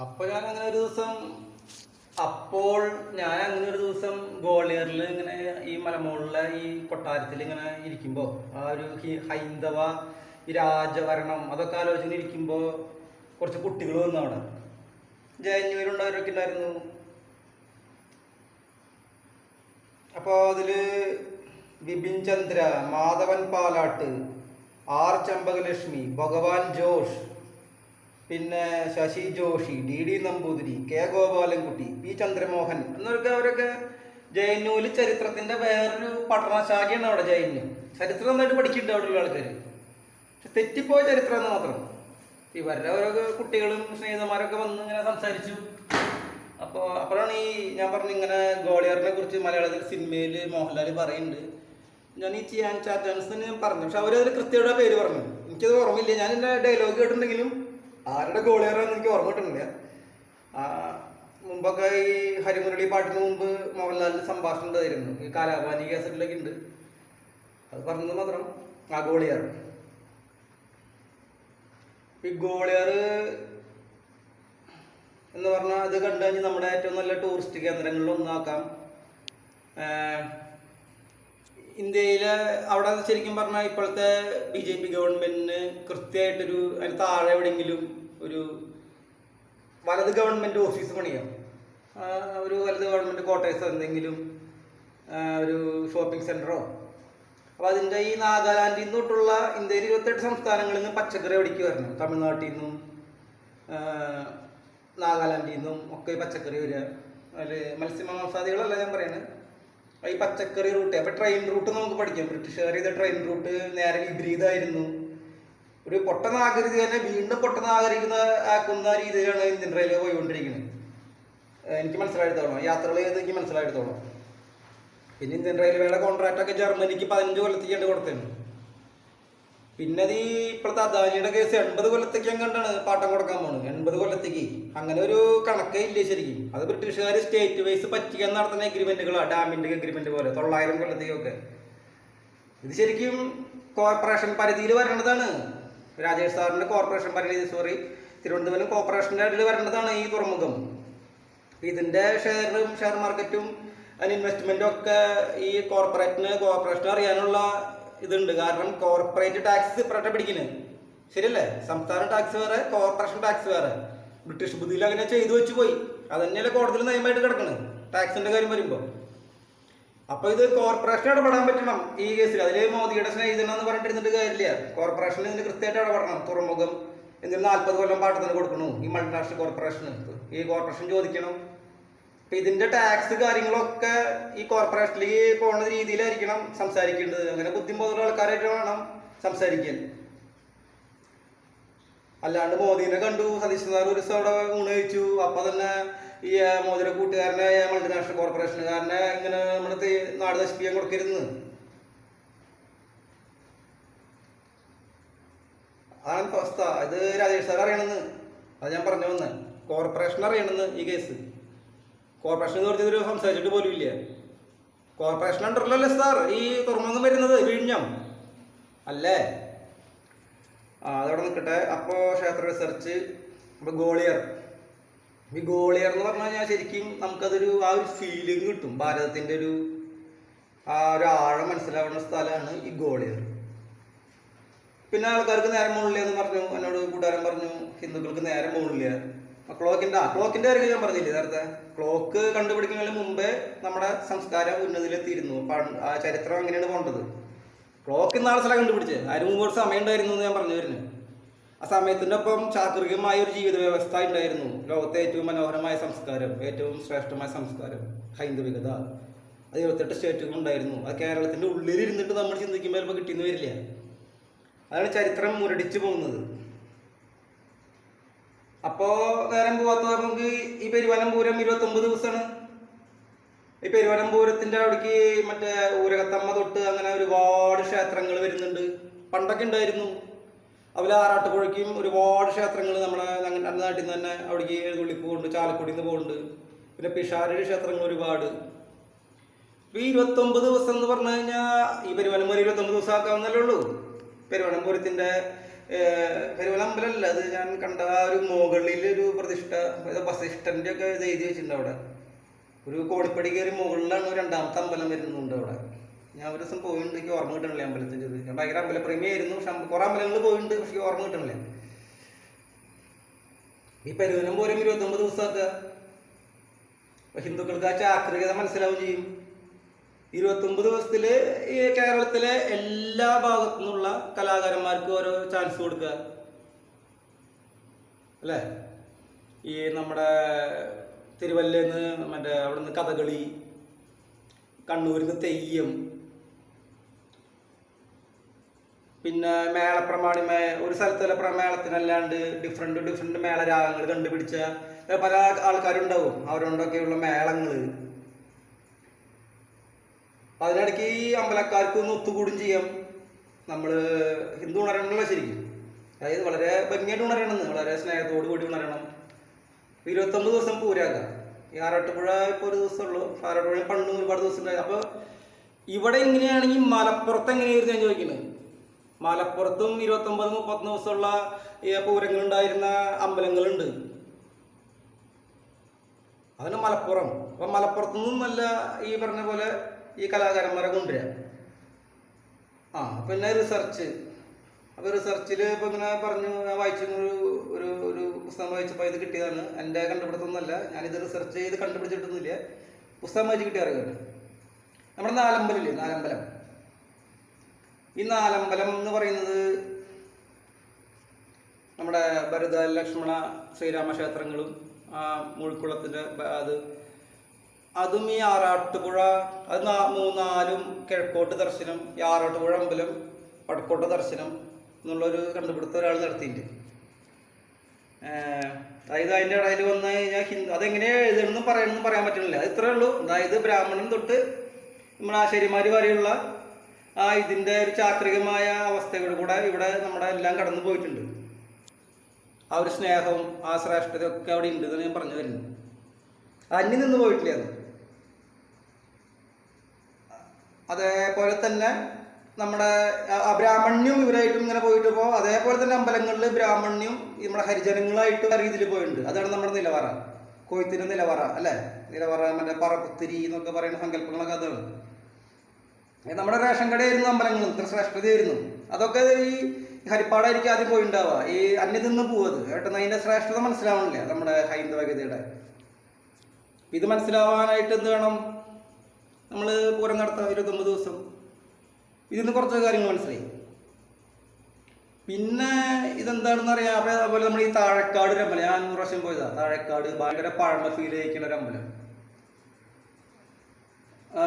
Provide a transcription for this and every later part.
അപ്പോൾ ഞാൻ അങ്ങനെ ഒരു ദിവസം അപ്പോൾ ഞാൻ അങ്ങനെ ഒരു ദിവസം ഗോളിയറിൽ ഇങ്ങനെ ഈ മലമുകളിലെ ഈ കൊട്ടാരത്തിൽ ഇങ്ങനെ ഇരിക്കുമ്പോൾ ആ ഒരു ഹൈന്ദവ ഈ രാജഭരണം അതൊക്കെ ആലോചിച്ച് ഇരിക്കുമ്പോൾ കുറച്ച് കുട്ടികൾ വന്നു അവിടെ ജയന്നൂരുണ്ടായവരൊക്കെ ഉണ്ടായിരുന്നു. അപ്പോൾ അതിൽ വിപിൻ ചന്ദ്ര, മാധവൻ പാലാട്ട്, ആർ ചമ്പകലക്ഷ്മി, ഭഗവാൻ ജോഷ്, പിന്നെ Sashi Joshi, D Namboodiri, K Gopalankutty, P Chandramohan എന്നൊക്കെ അവരൊക്കെ ജയന്നൂല് ചരിത്രത്തിന്റെ വേറൊരു പഠനശാഖയാണ് അവിടെ. ജയന്നു ചരിത്രം നന്നായിട്ട് പഠിക്കുന്നുണ്ട് അവിടെയുള്ള ആൾക്കാർ. പക്ഷെ തെറ്റിപ്പോയ ചരിത്രം എന്ന് മാത്രം. ഇവരുടെ ഓരോ കുട്ടികളും സ്നേഹിതന്മാരൊക്കെ വന്ന് ഇങ്ങനെ സംസാരിച്ചു. അപ്പോഴാണ് ഞാൻ പറഞ്ഞു ഇങ്ങനെ ഗോളിയറിനെ കുറിച്ച് മലയാളത്തിൽ സിനിമയിൽ മോഹൻലാൽ പറയുന്നുണ്ട്. ഞാൻ ഈ ചിയാൻ ചാറ്റാൻസ് ഞാൻ പറഞ്ഞു, പക്ഷെ അവരതിൽ കൃത്യയുടെ പേര് പറഞ്ഞു. എനിക്കത് ഓർമ്മയില്ല. ഞാൻ എൻ്റെ ഡയലോഗ് കേട്ടിട്ടുണ്ടെങ്കിലും ആരുടെ ഗോളിയറാന്ന് എനിക്ക് ഓർമ്മ കിട്ടുന്നില്ല. മുമ്പൊക്കെ ഈ ഹരിമുരളി പാട്ടിന് മുമ്പ് മോഹൻലാലിന് സംഭാഷണം ഉണ്ടായിരുന്നു. ഈ കാലാപാനി കേസറ്റിലൊക്കെ ഉണ്ട്. അത് പറഞ്ഞത് മാത്രം ആ ഗോളിയർ. ഈ ഗോളിയർ എന്ന് പറഞ്ഞാൽ അത് കണ്ടു കഴിഞ്ഞാൽ നമ്മുടെ ഏറ്റവും നല്ല ടൂറിസ്റ്റ് കേന്ദ്രങ്ങളിൽ ഒന്നാക്കാം. ഇന്ത്യയിലെ അവിടെ ശരിക്കും പറഞ്ഞാൽ ഇപ്പോഴത്തെ BJP ഗവൺമെന്റിന് കൃത്യമായിട്ടൊരു അതിന് താഴെ എവിടെയെങ്കിലും ഒരു വലത് ഗവൺമെന്റ് ഓഫീസ് പണിയാം. ഒരു വലത് ഗവൺമെന്റ് ക്വാർട്ടേഴ്സോ എന്തെങ്കിലും ഒരു ഷോപ്പിംഗ് സെന്ററോ. അപ്പോൾ അതിൻ്റെ ഈ നാഗാലാൻഡിൽ നിന്നോട്ടുള്ള ഇന്ത്യയിൽ 28 സംസ്ഥാനങ്ങളിൽ നിന്ന് പച്ചക്കറി അവിടേക്ക് വരണം. തമിഴ്നാട്ടിൽ നിന്നും നാഗാലാൻഡിൽ നിന്നും ഒക്കെ പച്ചക്കറി വരിക. അതിൽ മത്സ്യമാംസാദികളല്ല ഞാൻ പറയുന്നത്, ഈ പച്ചക്കറി റൂട്ട്. അപ്പം ട്രെയിൻ റൂട്ട് നമുക്ക് പഠിക്കാം. ബ്രിട്ടീഷുകാർ ചെയ്ത ട്രെയിൻ റൂട്ട് നേരെ വിപരീതമായിരുന്നു. ഒരു പൊട്ട നാഗരികത തന്നെ വീണ്ടും പൊട്ട ആക്കുന്ന രീതിയിലാണ് ഇന്ത്യൻ റെയിൽവേ പോയിക്കൊണ്ടിരിക്കുന്നത്. എനിക്ക് മനസ്സിലായിടത്തോളം യാത്രകൾ ചെയ്ത് എനിക്ക് മനസ്സിലായിടത്തോളം. പിന്നെ ഇന്ത്യൻ റെയിൽവേയുടെ കോൺട്രാക്റ്റൊക്കെ ജർമ്മനിക്ക് 15 കൊല്ലത്തേക്കാണ്ട് കൊടുത്തത്. പിന്നെ അത് ഈ ഇപ്പോഴത്തെ അദാനിയുടെ കേസ് 80 കൊല്ലത്തേക്ക് കണ്ടാണ് പാട്ടം കൊടുക്കാൻ പോകുന്നത്. 80 കൊല്ലത്തേക്ക് അങ്ങനെ ഒരു കണക്കേ ഇല്ലേ ശരിക്കും. അത് ബ്രിട്ടീഷുകാർ സ്റ്റേറ്റ് വൈസ് പറ്റിക്കാൻ നടത്തുന്ന എഗ്രിമെന്റുകളാണ്. ഡാമിന്റെ എഗ്രിമെന്റ് പോലെ 900 കൊല്ലത്തേക്കൊക്കെ. ഇത് ശരിക്കും കോർപ്പറേഷൻ പരിധിയിൽ വരേണ്ടതാണ്. രാജേഷ് സാറിന്റെ കോർപ്പറേഷൻ പരിധി, തിരുവനന്തപുരം കോർപ്പറേഷന്റെ അതിൽ വരേണ്ടതാണ് ഈ തുറമുഖം. ഇതിന്റെ ഷെയർ മാർക്കറ്റും അതിന് ഇൻവെസ്റ്റ്മെന്റും ഒക്കെ ഈ കോർപ്പറേഷന് അറിയാനുള്ള ഇതുണ്ട്. കാരണം കോർപ്പറേറ്റ് ടാക്സ് സെപ്പറേറ്റ് പിടിക്കുന്നത്, ശരിയല്ലേ? സംസ്ഥാന ടാക്സ് വേറെ, കോർപ്പറേഷൻ ടാക്സ് വേറെ. ബ്രിട്ടീഷ് ബുദ്ധിയിൽ അങ്ങനെ ചെയ്തു വെച്ച് പോയി. അത് തന്നെയല്ലേ കോടതിയിൽ നിയമമായിട്ട് കിടക്കുന്നത് ടാക്സിന്റെ കാര്യം വരുമ്പോൾ. അപ്പൊ ഇത് കോർപ്പറേഷൻ ഇടപെടാൻ പറ്റണം ഈ കേസിൽ. അതിൽ മോദിയുടെ സ്നേഹിതനെന്ന് പറഞ്ഞിട്ടിരുന്നിട്ട് കാര്യമില്ല. കോർപ്പറേഷൻ ഇതിന് കൃത്യമായിട്ട് ഇടപെടണം. തുറമുഖം എന്തിനും 40 കൊല്ലം പാട്ടത്തിന് കൊടുക്കണു ഈ മൾട്ടിനാഷണൽ കോർപ്പറേഷന്. ഈ കോർപ്പറേഷൻ ചോദിക്കണം. അപ്പൊ ഇതിന്റെ ടാക്സ് കാര്യങ്ങളൊക്കെ ഈ കോർപ്പറേഷനിലേക്ക് പോകുന്ന രീതിയിലായിരിക്കണം സംസാരിക്കേണ്ടത്. അങ്ങനെ ബുദ്ധിമുട്ടുള്ള ആൾക്കാരായിട്ട് വേണം സംസാരിക്കാൻ. അല്ലാണ്ട് മോദിനെ കണ്ടു, സതീഷ് സാർ ഒരു ദിവസം അവിടെ ഊണ് കഴിച്ചു, അപ്പൊ തന്നെ ഈ മോദിയുടെ കൂട്ടുകാരനെ മൾട്ടിനാഷണൽ കോർപ്പറേഷനുകാരനെ ഇങ്ങനെ നമ്മുടെ നാട് നശിപ്പിക്കാൻ കൊടുക്കരുന്ന്. അതാണ് അവസ്ഥ. ഇത് രാജേഷ് സാർ അറിയണമെന്ന് അത് ഞാൻ പറഞ്ഞു വന്ന്. കോർപ്പറേഷൻ അറിയണമെന്ന് ഈ കേസ്. കോർപ്പറേഷൻ കുറച്ചൊരു സംസാരിച്ചിട്ട് പോലും ഇല്ല. കോർപ്പറേഷൻ അണ്ടറിലല്ലേ സാർ ഈ തുറമുഖം വരുന്നത്, വിഴിഞ്ഞം അല്ലേ? അതവിടെ നിൽക്കട്ടെ. അപ്പോൾ ക്ഷേത്ര റിസർച്ച്. അപ്പോൾ ഈ ഗോളിയർ എന്ന് പറഞ്ഞു കഴിഞ്ഞാൽ ശരിക്കും നമുക്കതൊരു ആ ഒരു ഫീലിംഗ് കിട്ടും. ഭാരതത്തിൻ്റെ ഒരു ആഴം മനസ്സിലാവുന്ന സ്ഥലമാണ് ഈ ഗോളിയർ. പിന്നെ ആൾക്കാർക്ക് നേരം മുകളില്ല എന്ന് പറഞ്ഞു. എന്നോട് കൂട്ടുകാരൻ പറഞ്ഞു ഹിന്ദുക്കൾക്ക് നേരം മുകളില്ല. ക്ലോക്കിന്റെ കാര്യം ഞാൻ പറഞ്ഞില്ലേ നേരത്തെ. ക്ലോക്ക് കണ്ടുപിടിക്കുന്നതിന് മുമ്പേ നമ്മുടെ സംസ്കാരം ഉന്നതിയിലെത്തിയിരുന്നു. ആ ചരിത്രം അങ്ങനെയാണ് പോകേണ്ടത്. ക്ലോക്ക് ഇന്നാളെ സ്ഥലം കണ്ടുപിടിച്ചത്. അതിന് മുമ്പ് ഒരു സമയം ഉണ്ടായിരുന്നു എന്ന് ഞാൻ പറഞ്ഞു വരുന്നത്. ആ സമയത്തിൻ്റെ ഒപ്പം ചാക്രികമായ ഒരു ജീവിത വ്യവസ്ഥ ഉണ്ടായിരുന്നു. ലോകത്തെ ഏറ്റവും മനോഹരമായ സംസ്കാരം, ഏറ്റവും ശ്രേഷ്ഠമായ സംസ്കാരം ഹൈന്ദവികത. അത് 28 സ്റ്റേറ്റുകൾ ഉണ്ടായിരുന്നു. അത് കേരളത്തിന്റെ ഉള്ളിലിരുന്നിട്ട് നമ്മൾ ചിന്തിക്കുമ്പോൾ ചിലപ്പോൾ കിട്ടിയെന്ന് വരില്ല. അതാണ് ചരിത്രം മുരടിച്ചു പോകുന്നത്. അപ്പോ നേരം പോവാത്ത നമുക്ക് ഈ പെരുവനംപൂരം 29 ദിവസമാണ്. ഈ പെരുവനംപൂരത്തിന്റെ അവിടേക്ക് മറ്റേ ഊരകത്തമ്മ തൊട്ട് അങ്ങനെ ഒരുപാട് ക്ഷേത്രങ്ങൾ വരുന്നുണ്ട്. പണ്ടൊക്കെ ഉണ്ടായിരുന്നു. അതുപോലെ ആറാട്ടുപുഴയ്ക്കും ഒരുപാട് ക്ഷേത്രങ്ങൾ നമ്മുടെ നാട്ടിൽ നിന്ന് തന്നെ അവിടേക്ക് എഴുതുള്ളിക്ക് പോകുന്നുണ്ട്, ചാലക്കുടിയിൽ നിന്ന് പോകുന്നുണ്ട്. പിന്നെ പിഷാരടി ക്ഷേത്രങ്ങൾ ഒരുപാട്. ഇപ്പൊ 29 ദിവസം എന്ന് പറഞ്ഞു കഴിഞ്ഞാൽ ഈ പെരുവനംപൂരം 29 ദിവസം ആക്കാവുന്നല്ലേ ഉള്ളൂ. പെരുവനംപൂരത്തിന്റെ പെരുവല അമ്പലമല്ല അത്, ഞാൻ കണ്ട ആ ഒരു മുകളിൽ ഒരു പ്രതിഷ്ഠ വസിഷ്ഠന്റെ ഒക്കെ ഇത് എഴുതി വെച്ചിട്ടുണ്ട് അവിടെ. ഒരു കോണിപ്പടി കയറി മുകളിലാണ് രണ്ടാമത്തെ അമ്പലം വരുന്നുണ്ട് അവിടെ. ഞാൻ ഒരു ദിവസം പോയിട്ടുണ്ട്, എനിക്ക് ഓർമ്മ കിട്ടണില്ല അമ്പലത്തിൻ്റെ ഇത്. ഞാൻ ഭയങ്കര അമ്പലപ്രേമിയായിരുന്നു, പക്ഷെ കുറെ അമ്പലങ്ങൾ പോയിട്ടുണ്ട്, പക്ഷെ ഓർമ്മ കിട്ടണില്ല. ഈ പെരുവനം പോലും 29 ദിവസമൊക്കെ ഹിന്ദുക്കൾക്ക് ആ ചാക്രികത മനസ്സിലാവും ചെയ്യും. 29 ദിവസത്തില് ഈ കേരളത്തിലെ എല്ലാ ഭാഗത്തു നിന്നുള്ള കലാകാരന്മാർക്ക് ഓരോ ചാൻസ് കൊടുക്കുക അല്ലേ. ഈ നമ്മുടെ തിരുവല്ലേന്ന് മറ്റേ അവിടെ നിന്ന് കഥകളി, കണ്ണൂരിൽ നിന്ന് തെയ്യം, പിന്നെ മേളപ്രമാണി ഒരു സ്ഥലത്തുള്ള മേളത്തിനല്ലാണ്ട് ഡിഫറെന്റ് മേളരാഗങ്ങൾ കണ്ടുപിടിച്ച പല ആൾക്കാരുണ്ടാവും, അവരോണ്ടൊക്കെയുള്ള മേളങ്ങൾ. അതിനിടയ്ക്ക് ഈ അമ്പലക്കാർക്ക് ഒന്ന് ഒത്തുകൂടും ചെയ്യാം. നമ്മൾ ഹിന്ദു ഉണരണമല്ല ശരിക്കും, അതായത് വളരെ ഭംഗിയായിട്ട് ഉണരണമെന്ന്, വളരെ സ്നേഹത്തോടു കൂടി ഉണരണം. 29 ദിവസം പൂരാക്കാം. ഈ ആറാട്ടുപുഴ ഇപ്പോൾ ഒരു ദിവസമുള്ളൂ, ആറാട്ടുപുഴ പണ്ട് ഒരുപാട് ദിവസം ഉണ്ടായി. അപ്പോൾ ഇവിടെ ഇങ്ങനെയാണെങ്കിൽ മലപ്പുറത്ത് എങ്ങനെയായിരുന്നു ഞാൻ ചോദിക്കുന്നത്. മലപ്പുറത്തും 29-30 ദിവസമുള്ള ഈ പൂരങ്ങളുണ്ടായിരുന്ന അമ്പലങ്ങളുണ്ട്. അതാണ് മലപ്പുറം. അപ്പം മലപ്പുറത്തു നിന്നും നല്ല ഈ പറഞ്ഞ പോലെ ഈ കലാകാരന്മാരെ കൊണ്ടുവരിക. പിന്നെ റിസർച്ച്. അപ്പോൾ റിസർച്ചിൽ ഇപ്പോൾ ഇങ്ങനെ പറഞ്ഞു, ഞാൻ വായിച്ചു ഒരു പുസ്തകം വായിച്ചപ്പോൾ ഇത് കിട്ടിയതാണ്. എൻ്റെ കണ്ടുപിടുത്തൊന്നുമല്ല, ഞാനിത് റിസർച്ച് ചെയ്ത് കണ്ടുപിടിച്ചിട്ടൊന്നുമില്ല, പുസ്തകം വായിച്ച് കിട്ടിയ അറിയുന്നത്. നമ്മുടെ നാലമ്പലമില്ലേ, നാലമ്പലം. ഈ നാലമ്പലം എന്ന് പറയുന്നത് നമ്മുടെ ഭരത ലക്ഷ്മണ ശ്രീരാമ ക്ഷേത്രങ്ങളും മുഴുക്കുളത്തിൻ്റെ അതും ഈ ആറാട്ടുപുഴ, അത് മൂന്നാലും കിഴക്കോട്ട് ദർശനം, ഈ ആറാട്ടുപുഴ അമ്പലം വടക്കോട്ട് ദർശനം എന്നുള്ളൊരു കണ്ടുപിടുത്തം ഒരാൾ നടത്തിയിട്ടുണ്ട്. അതായത് അതിൻ്റെ ഇടയിൽ വന്ന് കഴിഞ്ഞാൽ അതെങ്ങനെയാണ് എഴുതണമെന്നും പറയണമെന്നും പറയാൻ പറ്റുന്നില്ല. അത് ഇത്രയേ ഉള്ളൂ. അതായത് ബ്രാഹ്മണൻ തൊട്ട് നമ്മുടെ ആശാരിമാർ വരെയുള്ള ഇതിൻ്റെ ഒരു ചാക്രികമായ അവസ്ഥയോട് കൂടെ ഇവിടെ നമ്മുടെ എല്ലാം കടന്നു പോയിട്ടുണ്ട്. ആ ഒരു സ്നേഹവും ആ ശ്രേഷ്ഠതയൊക്കെ അവിടെ ഉണ്ട് എന്ന് ഞാൻ പറഞ്ഞു വരുന്നു. അന്യം നിന്ന് പോയിട്ടില്ല അത്. അതേപോലെ തന്നെ നമ്മുടെ അബ്രാഹ്മണ്യം ഇവരായിട്ടും ഇങ്ങനെ പോയിട്ട് അതേപോലെ തന്നെ അമ്പലങ്ങളിൽ ബ്രാഹ്മണ്യം നമ്മുടെ ഹരിജനങ്ങളായിട്ട് രീതിയിൽ പോയിട്ടുണ്ട്. അതാണ് നമ്മുടെ നിലവറ, കൊയ്ത്തിന് നിലവറ അല്ലേ, നിലവറ മറ്റേ പറപ്പുത്തിരി എന്നൊക്കെ പറയുന്ന സങ്കല്പങ്ങളൊക്കെ അതാണ്. നമ്മുടെ റേഷൻ കടയായിരുന്നു അമ്പലങ്ങളും, ഇത്ര ശ്രേഷ്ഠതയായിരുന്നു. അതൊക്കെ ഈ ഹരിപ്പാടായിരിക്കും ആദ്യം പോയിണ്ടാവുക. ഈ അന്യം നിന്ന് പോവത് ഏട്ടെന്ന് അതിൻ്റെ ശ്രേഷ്ഠത മനസ്സിലാവണില്ല നമ്മുടെ ഹൈന്ദവഗതിയുടെ. ഇത് മനസ്സിലാവാനായിട്ട് എന്ത് വേണം, നമ്മൾ പൂരം നടത്താം 29 ദിവസം. ഇതിന്ന് കുറച്ച് കാര്യങ്ങൾ മനസ്സിലായി. പിന്നെ ഇതെന്താണെന്ന് അറിയാം. അതുപോലെ നമ്മൾ ഈ താഴക്കാട് ഒരു അമ്പലം, ഞാൻ 100 പ്രാവശ്യം പോയതാണ്. താഴക്കാട് ഭയങ്കര പഴമ ഫീൽ ചെയ്യിക്കുന്ന ഒരു അമ്പലം.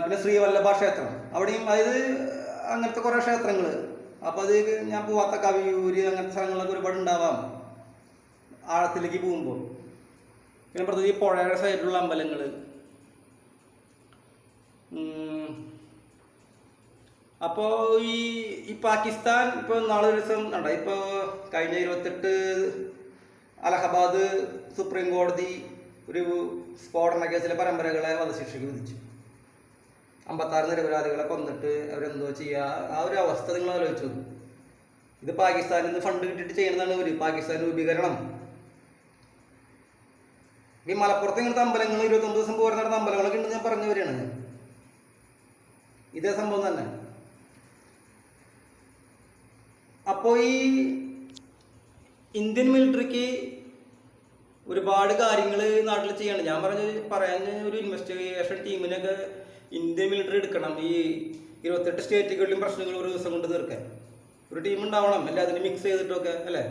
പിന്നെ ശ്രീവല്ലഭ ക്ഷേത്രം, അവിടെയും അതായത് അങ്ങനത്തെ കുറേ ക്ഷേത്രങ്ങൾ. അപ്പോൾ അത് ഞാൻ പോവാത്ത കവിയൂര് അങ്ങനത്തെ സ്ഥലങ്ങളൊക്കെ ഒരുപാട് ഉണ്ടാവാം ആഴത്തിലേക്ക് പോകുമ്പോൾ. പിന്നെ പ്രത്യേകിച്ച് ഈ പുഴയുടെ സൈഡിലുള്ള അമ്പലങ്ങൾ. അപ്പോൾ ഈ പാകിസ്ഥാൻ ഇപ്പോൾ നാളെ ഒരു ദിവസം ഉണ്ടോ, ഇപ്പോൾ കഴിഞ്ഞ 28 അലഹബാദ് സുപ്രീം കോടതി ഒരു സ്ഫോടന കേസിലെ പരമ്പരകളെ വധശിക്ഷയ്ക്ക് വിധിച്ചു. 56 നിരപരാധികളെ കൊന്നിട്ട് അവരെന്തോ ചെയ്യുക. ആ ഒരു അവസ്ഥ നിങ്ങൾ ആലോചിച്ചു. ഇത് പാകിസ്ഥാനിൽ നിന്ന് ഫണ്ട് കിട്ടിയിട്ട് ചെയ്യുന്നതാണ് ഇവർ, പാകിസ്ഥാൻ രൂപീകരണം. ഈ മലപ്പുറത്ത് ഇങ്ങനത്തെ അമ്പലങ്ങൾ 29 ദിവസം പോരാൻ നടന്ന അമ്പലങ്ങളൊക്കെ ഉണ്ടെന്ന് ഞാൻ പറഞ്ഞു വരികയാണ്. ഇതേ സംഭവം തന്നെ. അപ്പോൾ ഈ ഇന്ത്യൻ മിലിറ്ററിക്ക് ഒരുപാട് കാര്യങ്ങൾ നാട്ടിൽ ചെയ്യണം. ഞാൻ പറയാൻ ഒരു ഇൻവെസ്റ്റിഗേഷൻ ടീമിനൊക്കെ ഇന്ത്യൻ മിലിറ്ററി എടുക്കണം. ഈ 28 സ്റ്റേറ്റുകളിലും പ്രശ്നങ്ങൾ ഒരു ദിവസം കൊണ്ട് തീർക്കാൻ ഒരു ടീം ഉണ്ടാവണം, അല്ല അതിന് മിക്സ് ചെയ്തിട്ടൊക്കെ അല്ലേ.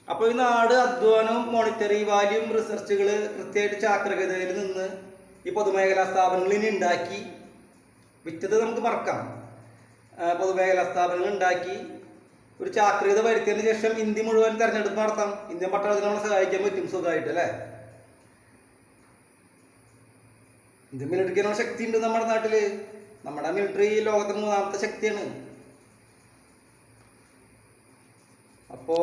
അപ്പോൾ ഈ നാട് അധ്വാനം, മോണിറ്ററി വാല്യൂം, റിസർച്ചുകൾ കൃത്യമായിട്ട് ചാക്രികതയിൽ നിന്ന് ഈ പൊതുമേഖലാ സ്ഥാപനങ്ങളിനി ഉണ്ടാക്കി വിറ്റത് നമുക്ക് മറക്കാം. പൊതുമേഖലാ സ്ഥാപനങ്ങൾ ഉണ്ടാക്കി ഒരു ചാക്രികത വരുത്തിയതിന് ശേഷം ഇന്ത്യ മുഴുവൻ തെരഞ്ഞെടുപ്പ് നടത്താം. ഇന്ത്യൻ പട്ടാളത്തിന് നമ്മളെ സഹായിക്കാൻ പറ്റും സുഖമായിട്ട് അല്ലേ. ഇന്ത്യൻ മിലിറ്ററിക്ക് ശക്തി ഉണ്ട് നമ്മുടെ നാട്ടില്. നമ്മുടെ മിലിറ്ററി ലോകത്തെ 3ാമത്തെ ശക്തിയാണ്. അപ്പൊ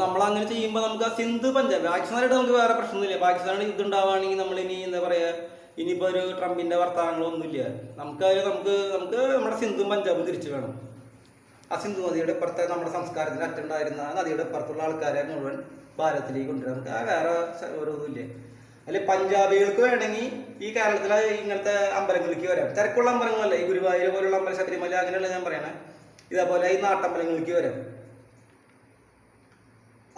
നമ്മൾ അങ്ങനെ ചെയ്യുമ്പോൾ നമുക്ക് ആ സിന്ധു പഞ്ചാബ് പാകിസ്ഥാനായിട്ട് നമുക്ക് വേറെ പ്രശ്നമൊന്നുമില്ല. പാകിസ്ഥാനിൽ ഇതുണ്ടാവുകയാണെങ്കിൽ നമ്മളിനി എന്താ പറയാ, ഇനിയിപ്പോൾ ഒരു ട്രംപിന്റെ വർത്തമാനങ്ങളൊന്നുമില്ല. നമുക്ക് നമ്മുടെ സിന്ധും പഞ്ചാബും തിരിച്ചു വേണം. ആ സിന്ധു നദിയുടെ ഇപ്പുറത്തെ നമ്മുടെ സംസ്കാരത്തിന് അറ്റുണ്ടായിരുന്ന ആ നദിയുടെ ഇപ്പുറത്തുള്ള ആൾക്കാരെ മുഴുവൻ ഭാരതത്തിലേക്ക് കൊണ്ടുവരാം. നമുക്ക് ആ വേറെ ഒരു ഇതുമില്ലേ. അല്ലെ പഞ്ചാബികൾക്ക് വേണമെങ്കിൽ ഈ കേരളത്തിലെ ഇങ്ങനത്തെ അമ്പലങ്ങളിലേക്ക് വരാം. തിരക്കുള്ള അമ്പലങ്ങളല്ല, ഈ ഗുരുവായൂർ പോലുള്ള അമ്പലം, ശബരിമല അങ്ങനെയുള്ള ഞാൻ പറയണേ. ഇതേപോലെ ഈ നാട്ടമ്പലങ്ങളിലേക്ക് വരാം.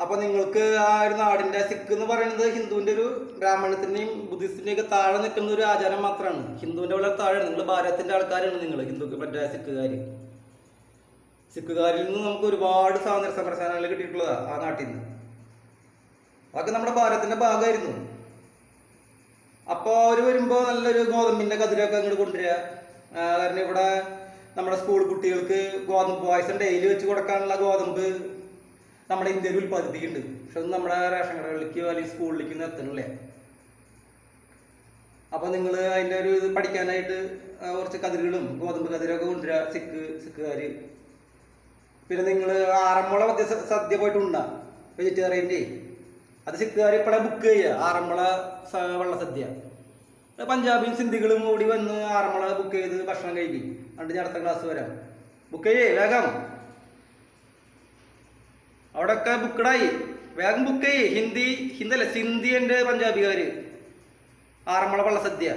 അപ്പൊ നിങ്ങൾക്ക് ആ ഒരു നാടിന്റെ സിഖ് എന്ന് പറയുന്നത് ഹിന്ദുവിന്റെ ഒരു ബ്രാഹ്മണത്തിന്റെയും ബുദ്ധിസ്റ്റിന്റെയും ഒക്കെ താഴെ നിൽക്കുന്ന ഒരു ആചാരം മാത്രമാണ്. ഹിന്ദുവിന്റെ വളരെ താഴെ. നിങ്ങൾ ഭാരതത്തിന്റെ ആൾക്കാരാണ് നിങ്ങൾ, ഹിന്ദുക്ക് മറ്റേ സിഖുകാരിൽ നിന്ന് നമുക്ക് ഒരുപാട് സ്വാതന്ത്ര്യ സമരസേനകൾ കിട്ടിയിട്ടുള്ളതാണ് ആ നാട്ടിൽ നിന്ന്. അതൊക്കെ നമ്മുടെ ഭാരതത്തിന്റെ ഭാഗമായിരുന്നു. അപ്പോൾ അവർ വരുമ്പോൾ നല്ലൊരു ഗോതമ്പിന്റെ കതിരൊക്കെ അങ്ങോട്ട് കൊണ്ടുവരിക. കാരണം ഇവിടെ നമ്മുടെ സ്കൂൾ കുട്ടികൾക്ക് ഗോതമ്പ് പായസം ഡെയിലി വെച്ച് കൊടുക്കാനുള്ള ഗോതമ്പ് നമ്മുടെ ഇന്ത്യയിൽ ഉൽപ്പാദിപ്പിക്കുന്നുണ്ട്. പക്ഷെ അത് നമ്മുടെ റേഷൻ കടകളിലേക്കോ അല്ലെങ്കിൽ സ്കൂളിലേക്കൊന്നും എത്തണില്ലേ. അപ്പോൾ നിങ്ങൾ അതിൻ്റെ ഒരു ഇത് പഠിക്കാനായിട്ട് കുറച്ച് കതിരുകളും ഗോതമ്പ് കതിരൊക്കെ കൊണ്ടുവരിക സിഖുകാർ. പിന്നെ നിങ്ങൾ ആറന്മുള സദ്യ പോയിട്ട് ഉണ്ടാകും വെജിറ്റേറിയൻ്റെ, അത് സിഖുകാർ ഇപ്പോഴെ ബുക്ക് ചെയ്യുക. ആറന്മുള വള്ളസദ്യ പഞ്ചാബിയും സിന്ധികളും കൂടി വന്ന് ആറന്മുള ബുക്ക് ചെയ്ത് ഭക്ഷണം കഴിക്കും. എന്നിട്ട് അടുത്ത ക്ലാസ് വരാം. ബുക്ക് ചെയ്യേ വേഗം, അവിടെയൊക്കെ ബുക്കഡായി, വേഗം ബുക്ക് ചെയ്യേ. ഹിന്ദി അല്ല സിന്ധി ഉണ്ട് പഞ്ചാബികാർ. ആറന്മുള വള്ളസദ്യ